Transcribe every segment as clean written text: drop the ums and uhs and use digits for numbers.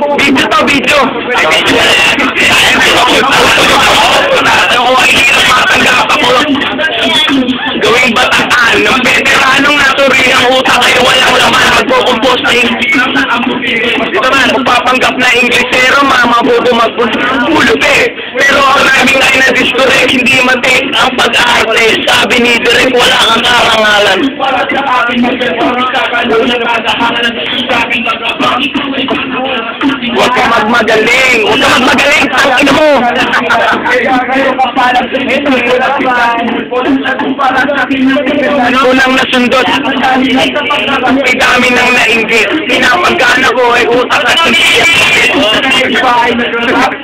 Video to, video. Ay, video. Gawing bataan ng veteranong naturiyang utak ay walang laman magpo-composting. Ito man, magpapanggap na Inglesero, mamabubo magpulog eh. Pero ang naming ay na-discorrect, hindi matik ang pag-arte. Sabi ni Direk, wala kang karangalan. Huwag ka magmagaling. Huwag ka magmagaling. Tangin mo. Unang nasundot. May dami nang nainggit. Pinapagana ko ay utak at siya.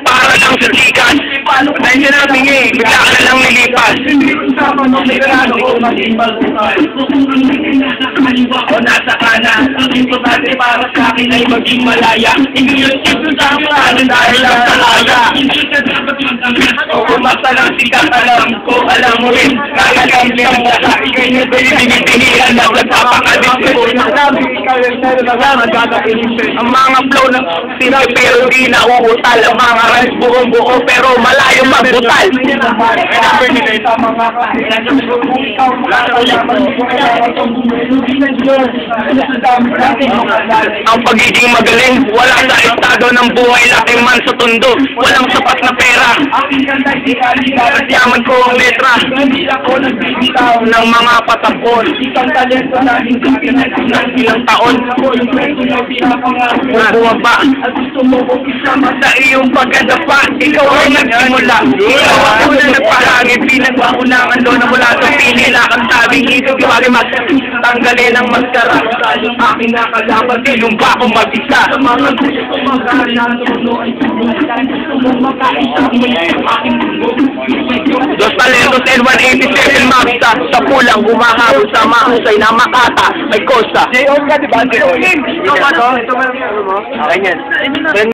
Para lang sa tikas. Dahil siya natingi. Bigla ka na lang nilipas. O nasa kanan. Ang importante para sa akin ay maging malaya. Hindi yung dahil lang talaga. O kung basta lang sikat, alam ko, alam mo rin. Kakagamit ang lahat. Ikay nyo binibinihan na nagpapakadisip. Ang mga flow ng sinabi pero di nauutal. Ang mga rhymes buong-buo pero malayo magbutal. Ang pagiging magaling, wala sa estado ng buhay, laking man sa tundo. Walang sapat na pera. Yaman ko ang letra ng mga patapon. Ng ilang taon bumaba sa iyong pagkadapa. Ikaw ang nagsimula. Ikaw ang una nagpahangin. Pinagpaunangan doon na mula sa pinila kang tabing ito. Iwari tanggalin ang maskara. Aking nakalaban, sinumpa akong mag-isa. Dos talentos and 187 Maxta. Sa pulang gumaharol sa mahusay na Makata. May Costa. J.O. ka diba? J.O. Ito ba? Ito ba? Ganyan.